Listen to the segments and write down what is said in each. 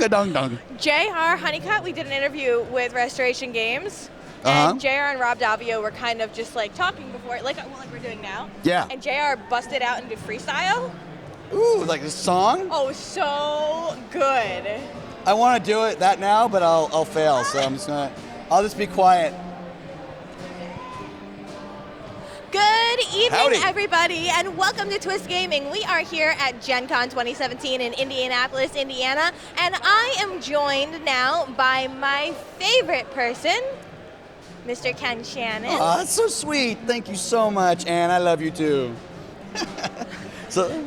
dong. JR Honeycutt, we did an interview with Restoration Games. And JR and Rob Davio were kind of just like talking before, like we're doing now. Yeah. And JR busted out into freestyle. Ooh, like this song? Oh, so good. I want to do that now, but I'll fail. So I'll just be quiet. Good evening, Howdy. everybody, and welcome to Twist Gaming. We are here at Gen Con 2017 in Indianapolis, Indiana, and I am joined now by my favorite person, Mr. Ken Shannon. Oh, that's so sweet. Thank you so much, Anne. I love you too.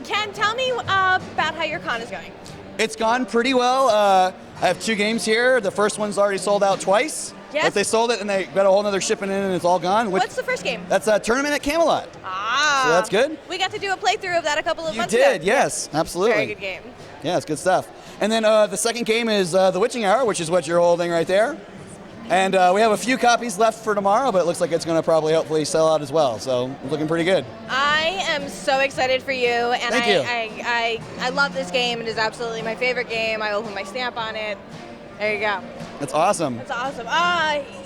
Ken, tell me about how your con is going. It's gone pretty well. I have 2 games here. The first one's already sold out twice. Yes. But they sold it and they got a whole nother shipping in and it's all gone. What's the first game? That's a tournament at Camelot. Ah. So that's good. We got to do a playthrough of that a couple of months ago. You did, yes, absolutely. Very good game. Yeah, it's good stuff. And then the second game is The Witching Hour, which is what you're holding right there. And we have a few copies left for tomorrow, but it looks like it's going to probably hopefully sell out as well. So looking pretty good. I am so excited for you, and Thank you. I love this game. It is absolutely my favorite game. I will put my stamp on it. There you go. That's awesome. That's awesome.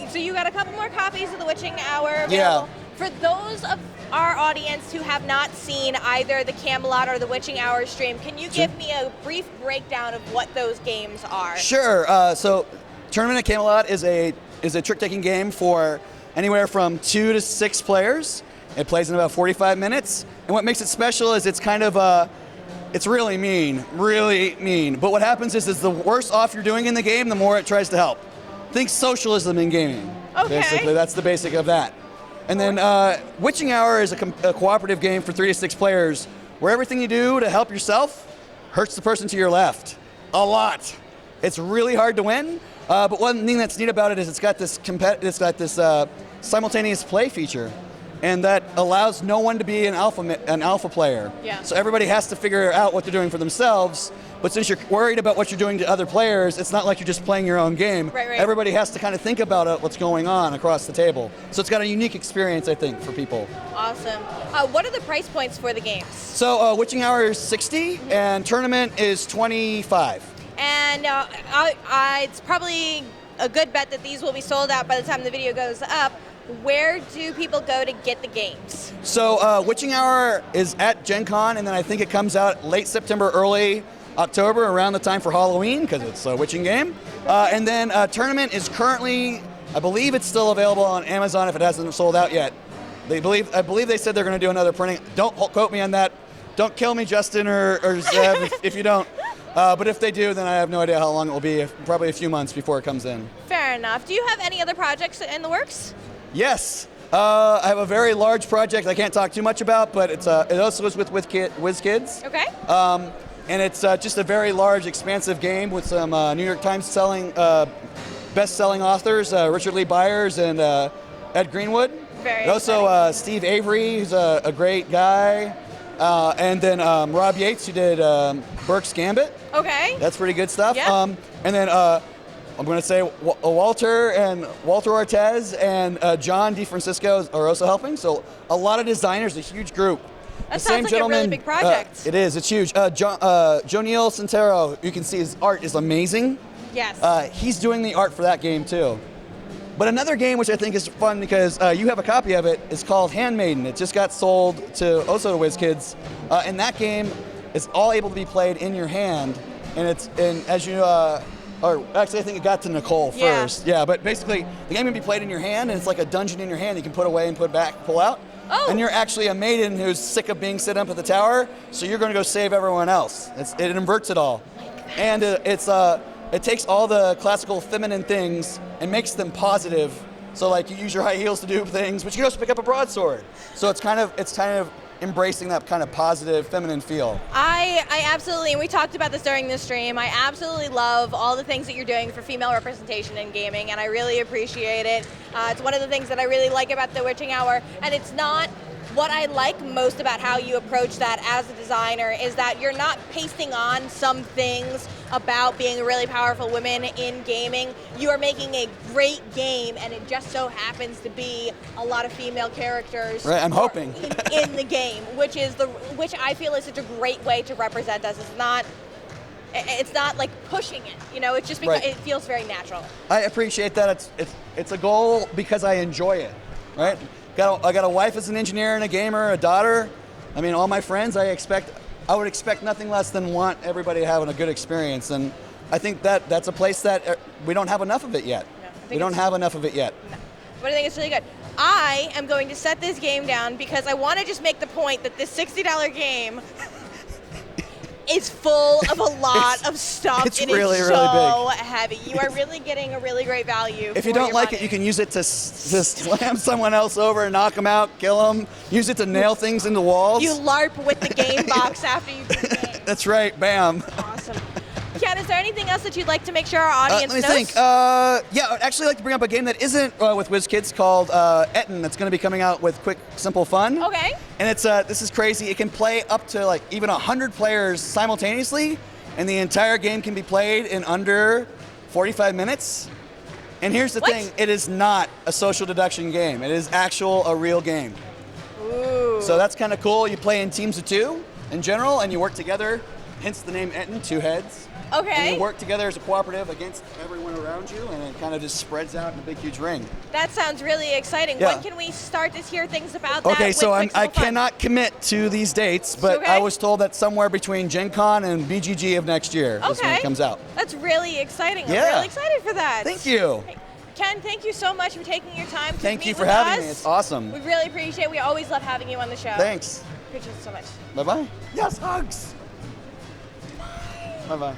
So you got a couple more copies of The Witching Hour available. Yeah. For those of our audience who have not seen either the Camelot or the Witching Hour stream, can you give me a brief breakdown of what those games are? Sure. So Tournament at Camelot is a trick-taking game for anywhere from 2 to 6 players. It plays in about 45 minutes. And what makes it special is it's kind of it's really mean. But what happens is the worse off you're doing in the game, the more it tries to help. Think socialism in gaming. Okay. Basically, that's the basic of that. And then Witching Hour is a cooperative game for 3 to 6 players where everything you do to help yourself hurts the person to your left. A lot. It's really hard to win. But one thing that's neat about it is it's got this simultaneous play feature, and that allows no one to be an alpha player. Yeah. So everybody has to figure out what they're doing for themselves. But since you're worried about what you're doing to other players, it's not like you're just playing your own game. Right. Everybody has to kind of think about what's going on across the table. So it's got a unique experience, I think, for people. Awesome. What are the price points for the games? So Witching Hour is $60, and Tournament is $25. And it's probably a good bet that these will be sold out by the time the video goes up. Where do people go to get the games? So Witching Hour is at Gen Con, and then I think it comes out late September, early October, around the time for Halloween, because it's a witching game. And then Tournament is currently, I believe it's still available on Amazon if it hasn't sold out yet. I believe they said they're going to do another printing. Don't quote me on that. Don't kill me, Justin or Zeb, if you don't. But if they do, then I have no idea how long it will be. Probably a few months before it comes in. Fair enough. Do you have any other projects in the works? Yes. I have a very large project I can't talk too much about, but it also is with Wiz Kids. Okay. And it's just a very large, expansive game with some New York Times best-selling authors, Richard Lee Byers and Ed Greenwood. Very also Steve Avery, who's a great guy. And then Rob Yates, who did Burke's Gambit. Okay. That's pretty good stuff. Yeah. And then I'm going to say Walter Ortez and John DeFrancisco are also helping. So a lot of designers, a huge group. That sounds like a really big project. It is. It's huge. Joe Neil Santero, you can see his art is amazing. Yes. He's doing the art for that game too. But another game which I think is fun because you have a copy of it is called Handmaiden. It just got sold to also to Wiz Kids, and that game is all able to be played in your hand. And as you or actually I think it got to Nicole first. Yeah. But basically the game can be played in your hand, and it's like a dungeon in your hand. You can put away and put back, pull out. Oh. And you're actually a maiden who's sick of being set up at the tower, so you're going to go save everyone else. It inverts it all, and it takes all the classical feminine things and makes them positive. So like you use your high heels to do things, but you can also pick up a broadsword. So it's kind of embracing that kind of positive feminine feel. I absolutely, and we talked about this during the stream, I absolutely love all the things that you're doing for female representation in gaming, and I really appreciate it. It's one of the things that I really like about the Witching Hour, and it's not what I like most about how you approach that as a designer is that you're not pasting on some things about being really powerful women in gaming. You are making a great game, and it just so happens to be a lot of female characters. Right, I'm hoping. in the game, which I feel is such a great way to represent us. It's not It's not like pushing it, you know. It's just because it feels very natural. I appreciate that. It's a goal because I enjoy it, right? I got a wife as an engineer and a gamer, a daughter. I mean, all my friends. I would expect nothing less than want everybody having a good experience, and I think that's a place that we don't have enough of it yet. No, we don't have enough of it yet. No. But I think it's really good. I am going to set this game down because I want to just make the point that this $60 game is full of a lot of stuff. It's it really, is really so big. heavy. You are really getting a really great value. If you don't like it, you can use it to slam someone else over and knock them out, kill them. Use it to nail things into walls. You LARP with the game box after you beat the game. That's right, bam. Awesome. Ken, is there anything else that you'd like to make sure our audience knows? Let me think. Yeah, I'd actually like to bring up a game that isn't with Wiz Kids called Etten. That's going to be coming out with Quick, Simple Fun. Okay. And it's this is crazy. It can play up to like even 100 players simultaneously, and the entire game can be played in under 45 minutes. And here's the thing: it is not a social deduction game. It is a real game. Ooh. So that's kind of cool. You play in teams of 2 in general, and you work together. Hence the name Etten, 2 heads. Okay. And you work together as a cooperative against everyone around you, and it kind of just spreads out in a big, huge ring. That sounds really exciting. Yeah. When can we start to hear things about that? Okay, so I cannot commit to these dates, but I was told that somewhere between Gen Con and BGG of next year is when it comes out. That's really exciting. Yeah. I'm really excited for that. Thank you. Hey, Ken, thank you so much for taking your time to Thank meet you for with having us. me. It's awesome. We really appreciate it. We always love having you on the show. Thanks. Appreciate it so much. Bye-bye. Yes, hugs. Bye-bye.